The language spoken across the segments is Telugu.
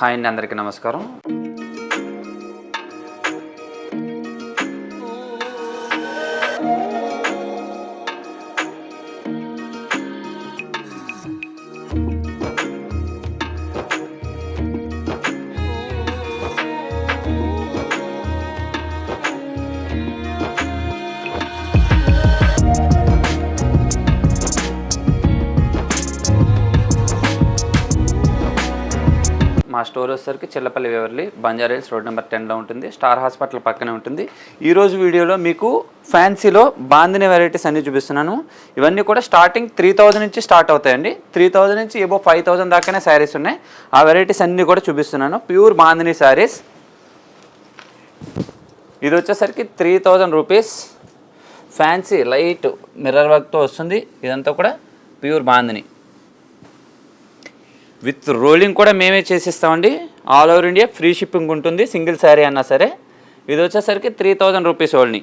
హాయ్ అండి, అందరికీ నమస్కారం. మా స్టోర్ వచ్చేసరికి Chillapalli Waverly, Banjara hills road number 10లో ఉంటుంది. స్టార్ హాస్పిటల్ పక్కనే ఉంటుంది. ఈరోజు వీడియోలో మీకు ఫ్యాన్సీలో బాందిని వెరైటీస్ అన్నీ చూపిస్తున్నాను. ఇవన్నీ కూడా స్టార్టింగ్ 3000 నుంచి స్టార్ట్ అవుతాయండి. 3000 నుంచి ఏబో 5000 దాకానే శారీస్ ఉన్నాయి. ఆ వెరైటీస్ అన్నీ కూడా చూపిస్తున్నాను. ప్యూర్ బాందిని శారీస్. ఇది వచ్చేసరికి 3000 రూపీస్. ఫ్యాన్సీ లైట్ మిర్రర్ వర్క్తో వస్తుంది. ఇదంతా కూడా ప్యూర్ బాందిని. విత్ రోలింగ్ కూడా మేమే చేసిస్తామండి. All over India free shipping ఉంటుంది, సింగిల్ శారీ అన్నా సరే. ఇది వచ్చేసరికి 3000 rupees only.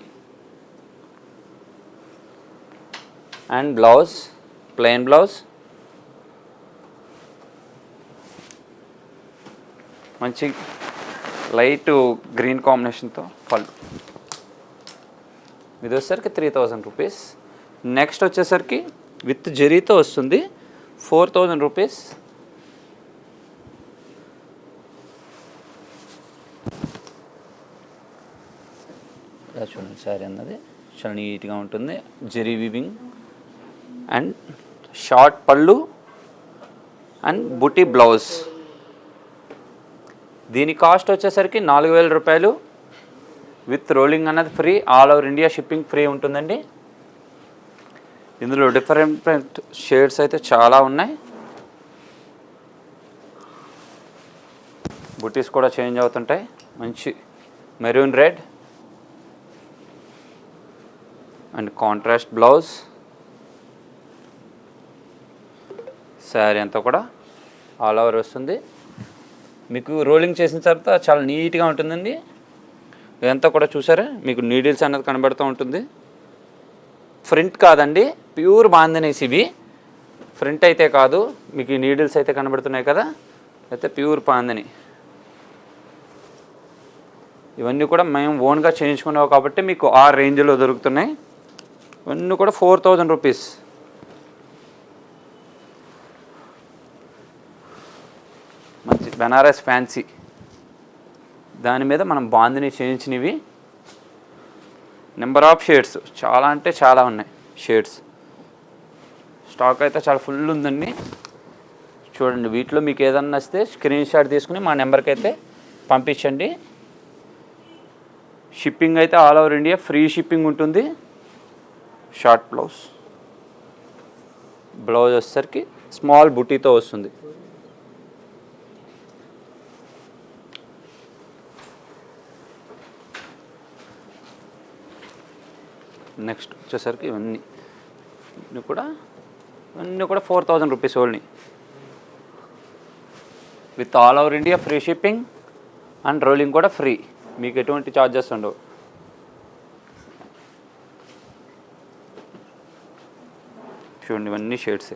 And blouse, plain blouse, మంచి లైట్ గ్రీన్ కాంబినేషన్తో పళ్ళు. ఇది వచ్చేసరికి 3000 రూపీస్. నెక్స్ట్ వచ్చేసరికి విత్ జరీతో వస్తుంది, 4000 రూపీస్. చూడండి, శారీ అన్నది చాలా నీట్గా ఉంటుంది. జరీ వీవింగ్ అండ్ షార్ట్ పళ్ళు అండ్ బుటీ బ్లౌజ్. దీని కాస్ట్ వచ్చేసరికి 4000 రూపాయలు. విత్ రోలింగ్ అన్నది free, all over India shipping free ఉంటుందండి. ఇందులో డిఫరెంట్ షేడ్స్ అయితే చాలా ఉన్నాయి. బుటీస్ కూడా చేంజ్ అవుతుంటాయి. మంచి maroon red and contrast blouse. Sari అంతా కూడా ఆల్ ఓవర్ వస్తుంది. మీకు రోలింగ్ చేసిన తర్వాత చాలా నీట్గా ఉంటుందండి. ఇదంతా కూడా చూసారా, మీకు నీడిల్స్ అన్నది కనబడుతూ ఉంటుంది. ఫ్రంట్ కాదండి, ప్యూర్ బాందినీస్ ఇవి. ఫ్రంట్ అయితే కాదు, మీకు ఈ నీడిల్స్ అయితే కనబడుతున్నాయి కదా, అయితే ప్యూర్ బాందిని. ఇవన్నీ కూడా మేము ఓన్గా చేయించుకున్నావు కాబట్టి మీకు ఆ రేంజ్లో దొరుకుతున్నాయి. ఇవన్నీ కూడా 4000 రూపీస్. మంచి బెనారస్ ఫ్యాన్సీ, దాని మీద మనం బాందిని చేయించినవి. నెంబర్ ఆఫ్ షేడ్స్ చాలా అంటే చాలా ఉన్నాయి. షేడ్స్ స్టాక్ అయితే చాలా ఫుల్ ఉందండి. చూడండి, వీటిలో మీకు ఏదన్నా వస్తే స్క్రీన్ షాట్ తీసుకుని మా నెంబర్కి అయితే పంపించండి. షిప్పింగ్ అయితే all over India free shipping ఉంటుంది. షార్ట్ బ్లౌజ్, బ్లౌజ్ వచ్చేసరికి స్మాల్ బుటీతో వస్తుంది. నెక్స్ట్ వచ్చేసరికి ఇవన్నీ కూడా 4000 rupees only. With all over India free shipping and rolling కూడా ఫ్రీ, మీకు ఎటువంటి ఛార్జెస్ ఉండవు. చూడండి, ఇవన్నీ షేడ్సే.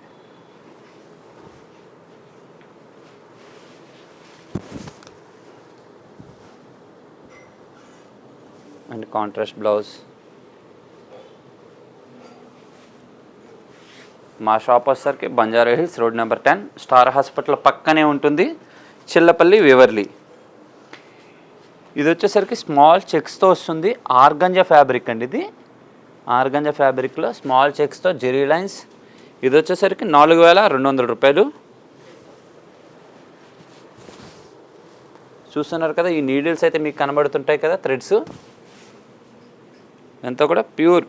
And contrast blouse. మా షాప్ వచ్చేసరికి Banjara hills road number 10, star hospital పక్కనే ఉంటుంది, చిల్లపల్లి వేవర్లీ. ఇది వచ్చేసరికి స్మాల్ చెక్స్తో వస్తుంది. ఆర్గంజా ఫ్యాబ్రిక్ అండి ఇది. ఆర్గంజా ఫ్యాబ్రిక్లో స్మాల్ చెక్స్తో జెరీ లైన్స్. ఇది వచ్చేసరికి 4200 రూపాయలు. చూస్తున్నారు కదా, ఈ నీడిల్స్ అయితే మీకు కనబడుతుంటాయి కదా, థ్రెడ్స్. ఎంత కూడా ప్యూర్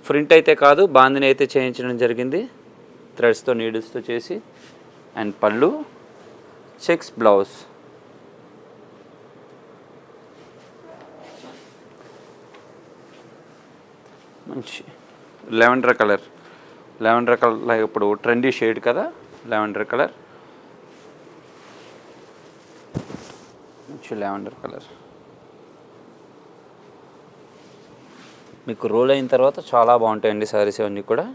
ప్రింట్ అయితే కాదు, బాందిని అయితే చేయించడం జరిగింది థ్రెడ్స్తో, నీడిల్స్తో చేసి. అండ్ పళ్ళు, చెక్స్ బ్లౌజ్. మంచి లెవెండర్ కలర్. లెవెండర్ కలర్ ఇప్పుడు ట్రెండీ షేడ్ కదా, లెవెండర్ కలర్. మంచి లెవెండర్ కలర్. మీకు రోల్ అయిన తర్వాత చాలా బాగుంటాయండి శారీస్ అవన్నీ కూడా.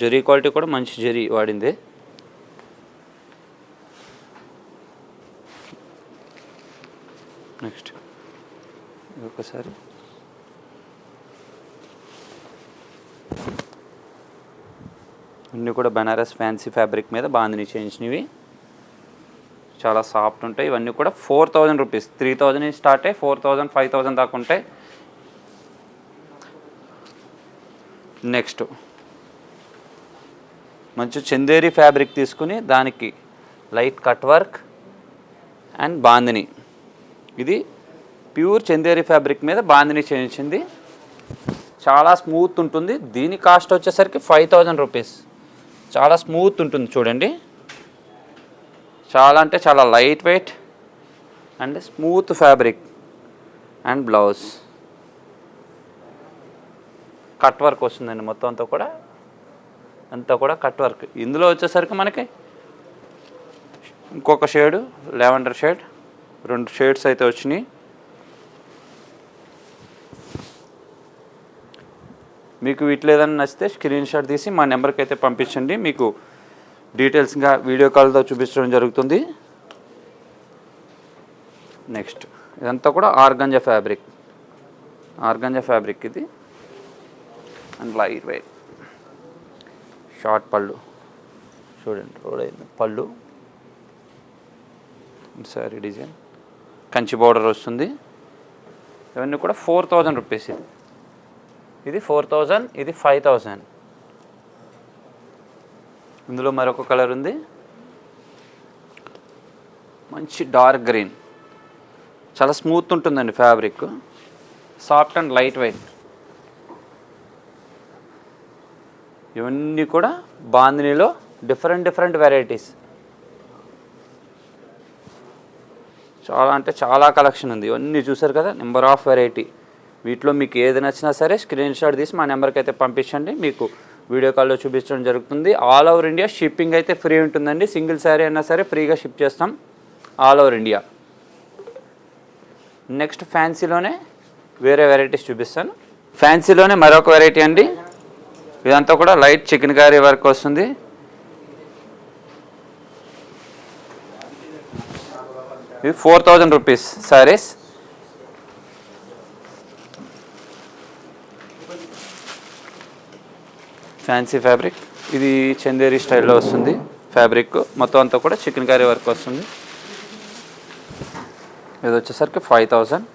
జరీ క్వాలిటీ కూడా మంచి జరీ వాడింది. నెక్స్ట్ ఒకసారి అన్నీ కూడా బనారస్ ఫ్యాన్సీ ఫ్యాబ్రిక్ మీద బాందిని చేయించినవి, చాలా సాఫ్ట్ ఉంటాయి. ఇవన్నీ కూడా 4000 రూపీస్, 3000 నుంచి స్టార్ట్ అయ్యి 4000 5000 దాకా ఉంటాయి. నెక్స్ట్ మంచి చందేరి ఫ్యాబ్రిక్ తీసుకుని దానికి light cut work and bandhani, ఇది ప్యూర్ చందేరి ఫ్యాబ్రిక్ మీద బాందిని చేయించింది, చాలా స్మూత్ ఉంటుంది. దీని కాస్ట్ వచ్చేసరికి 5000 రూపీస్. చాలా స్మూత్ ఉంటుంది చూడండి, చాలా అంటే చాలా light weight and smooth fabric. And blouse cut work వస్తుందండి, మొత్తం అంతా కూడా కట్ వర్క్. ఇందులో వచ్చేసరికి మనకి ఇంకొక షేడు లావెండర్ షేడ్, 2 షేడ్స్ అయితే వచ్చినాయి. మీకు వీటిలో ఏదైనా నచ్చితే స్క్రీన్ షాట్ తీసి మా నెంబర్కి అయితే పంపించండి, మీకు డీటెయిల్స్గా వీడియో కాల్తో చూపించడం జరుగుతుంది. నెక్స్ట్ ఇదంతా కూడా ఆర్గంజా ఫ్యాబ్రిక్ ఇది. అండ్ లైట్ వెయిట్ షార్ట్ పళ్ళు చూడండి, పళ్ళు సారీ డిజైన్ కంచి బోర్డర్ వస్తుంది. ఇవన్నీ కూడా 4000 రూపీస్. ఇది 4000, ఇది 5000. ఇందులో మరొక కలర్ ఉంది, మంచి డార్క్ గ్రీన్, చాలా స్మూత్ ఉంటుందండి fabric, soft and light wait. ఇవన్నీ కూడా బాందినీలో డిఫరెంట్ వెరైటీస్, చాలా అంటే చాలా కలెక్షన్ ఉంది. ఇవన్నీ చూసారు కదా, నెంబర్ ఆఫ్ వెరైటీ. వీటిలో మీకు ఏది నచ్చినా సరే స్క్రీన్ షాట్ తీసి మా నెంబర్కి అయితే పంపించండి, మీకు వీడియో కాల్లో చూపించడం జరుగుతుంది. ఆల్ ఓవర్ ఇండియా షిప్పింగ్ అయితే ఫ్రీ ఉంటుందండి. సింగిల్ శారీ అయినా సరే ఫ్రీగా షిప్ చేస్తాం ఆల్ ఓవర్ ఇండియా. నెక్స్ట్ ఫ్యాన్సీలోనే వేరే వెరైటీస్ చూపిస్తాను. ఫ్యాన్సీలోనే మరొక వెరైటీ అండి, ఇదంతా కూడా లైట్ చికెన్ కర్రీ వర్క్ వస్తుంది. ఇది 4000 రూపీస్ శారీస్. ఫ్యాన్సీ ఫ్యాబ్రిక్, ఇది చందేరి స్టైల్లో వస్తుంది ఫ్యాబ్రిక్, మొత్తం అంతా కూడా చికెన్ కర్రీ వర్క్ వస్తుంది. ఇది వచ్చేసరికి 5000.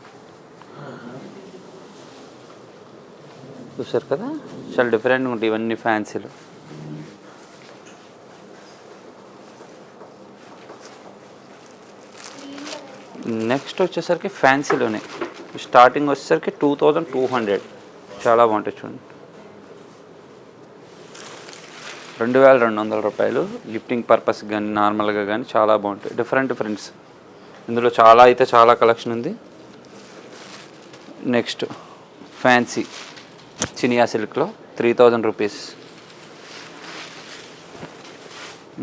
చూసారు కదా, చాలా డిఫరెంట్గా ఉంటాయి ఇవన్నీ ఫ్యాన్సీలు. నెక్స్ట్ వచ్చేసరికి ఫ్యాన్సీలోనే స్టార్టింగ్ వచ్చేసరికి 2200, చాలా బాగుంటాయి చూడండి. 2200 రూపాయలు. గిఫ్టింగ్ పర్పస్ కానీ నార్మల్గా కానీ చాలా బాగుంటాయి, డిఫరెంట్స్. ఇందులో చాలా కలెక్షన్ ఉంది. నెక్స్ట్ ఫ్యాన్సీ చినియా సిల్క్లో 3000 రూపీస్,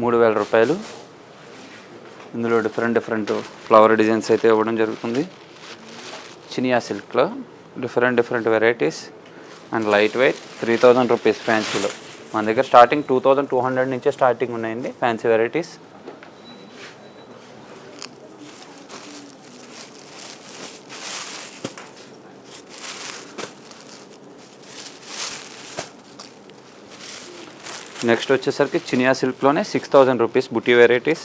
3000 రూపాయలు. ఇందులో డిఫరెంట్ ఫ్లవర్ డిజైన్స్ అయితే ఇవ్వడం జరుగుతుంది. చినియా సిల్క్లో different varieties and light weight. 3000 rupees ఫ్యాన్సీలో. మన దగ్గర స్టార్టింగ్ 2200 నుంచే స్టార్టింగ్ ఉన్నాయండి ఫ్యాన్సీ వెరైటీస్. నెక్స్ట్ వచ్చేసరికి చినియా సిల్క్లోనే 6000 రూపీస్ బుటీ వెరైటీస్,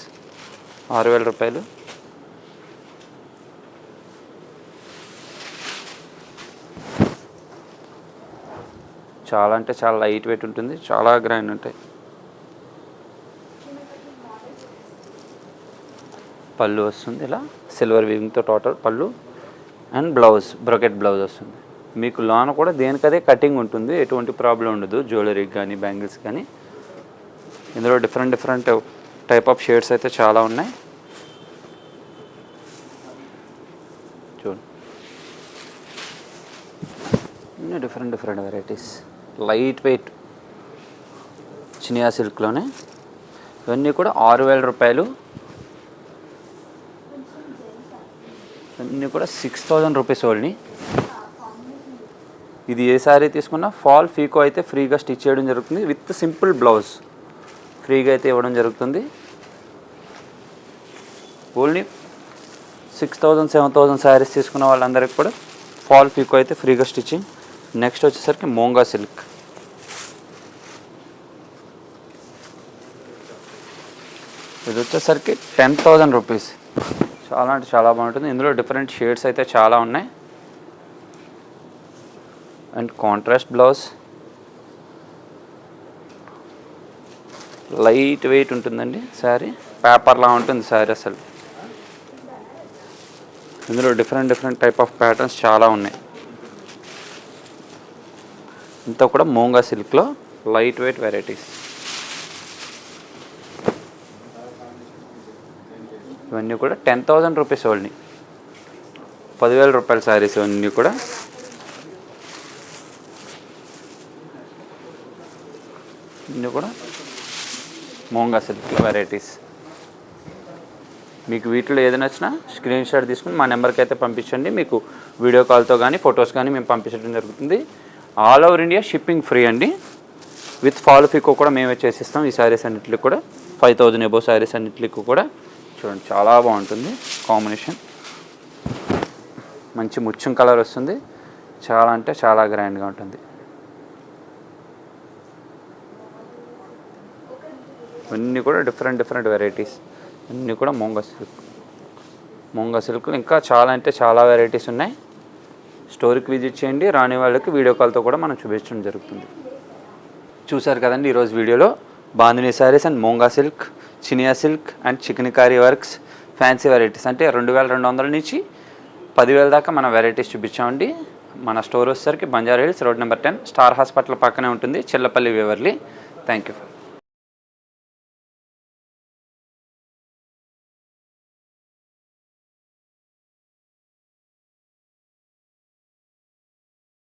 6000 రూపాయలు. చాలా అంటే చాలా లైట్ వెయిట్ ఉంటుంది, చాలా గ్రాండ్ ఉంటాయి. పళ్ళు వస్తుంది ఇలా సిల్వర్ వీవింగ్తో టోటల్ పళ్ళు అండ్ బ్లౌజ్ బ్రొకెట్ బ్లౌజ్ వస్తుంది. మీకు లోన కూడా దేనికదే కటింగ్ ఉంటుంది, ఎటువంటి ప్రాబ్లం ఉండదు. జ్యువెలరీకి కానీ బ్యాంగిల్స్ కానీ. ఇందులో డిఫరెంట్ టైప్ ఆఫ్ షేడ్స్ అయితే చాలా ఉన్నాయి చూడండి. Different varieties, light weight Chiniya సిల్క్లోనే. ఇవన్నీ కూడా 6000 రూపాయలు. ఇవన్నీ కూడా 6000 రూపీస్ ఓన్లీ. ఇది ఏ సారీ తీసుకున్నా ఫాల్ ఫీకో అయితే ఫ్రీగా స్టిచ్ చేయడం జరుగుతుంది, విత్ సింపుల్ బ్లౌజ్ ఫ్రీగా అయితే ఇవ్వడం జరుగుతుంది. ఓన్లీ 6,000 7,000 శారీస్ తీసుకున్న వాళ్ళందరికీ కూడా ఫాల్ పీకో అయితే ఫ్రీగా స్టిచ్చింగ్. నెక్స్ట్ వచ్చేసరికి మోంగా సిల్క్. ఇది వచ్చేసరికి 10,000 రూపీస్. చాలా అంటే చాలా బాగుంటుంది. ఇందులో డిఫరెంట్ షేడ్స్ అయితే చాలా ఉన్నాయి. And contrast blouse, light weight ఉంటుందండి శారీ, పేపర్లా ఉంటుంది శారీ అసలు. ఇందులో డిఫరెంట్ టైప్ ఆఫ్ ప్యాటర్న్స్ చాలా ఉన్నాయి. ఇంత కూడా మోంగా సిల్క్లో లైట్ వెయిట్ వెరైటీస్. ఇవన్నీ కూడా 10,000 రూపీస్ ఓన్లీ, 10,000 రూపాయల శారీస్ ఇవన్నీ కూడా. ఇవన్నీ కూడా మోంగా సిల్క్ వెరైటీస్. మీకు వీటిలో ఏది నచ్చినా స్క్రీన్ షాట్ తీసుకుని మా నెంబర్కి అయితే పంపించండి. మీకు వీడియో కాల్తో కానీ ఫొటోస్ కానీ మేము పంపించడం జరుగుతుంది. All over India shipping free అండి. విత్ ఫాల్ పికో కూడా మేమే చేసిస్తాం. ఈ శారీస్ అన్నిటికి కూడా 5,000 ఎబో శారీస్ అన్నిటికి కూడా చూడండి చాలా బాగుంటుంది కాంబినేషన్. మంచి ముత్యం కలర్ వస్తుంది. చాలా అంటే చాలా గ్రాండ్గా ఉంటుంది. ఇవన్నీ కూడా డిఫరెంట్ వెరైటీస్. అన్నీ కూడా మోంగా సిల్క్ ఇంకా చాలా అంటే చాలా వెరైటీస్ ఉన్నాయి. స్టోర్కి విజిట్ చేయండి. రాని వాళ్ళకి వీడియో కాల్తో కూడా మనం చూపించడం జరుగుతుంది. చూసారు కదండి ఈరోజు వీడియోలో Bandhani saris and Moonga silk, Chiniya silk and Chikankari works fancy varieties అంటే 2,200 నుంచి 10,000 దాకా మన వెరైటీస్ చూపించామండి. మన స్టోర్ వచ్చేసరికి Banjara hills road number 10 star hospital పక్కనే ఉంటుంది, చిల్లపల్లి వేవర్లీ. Thank you.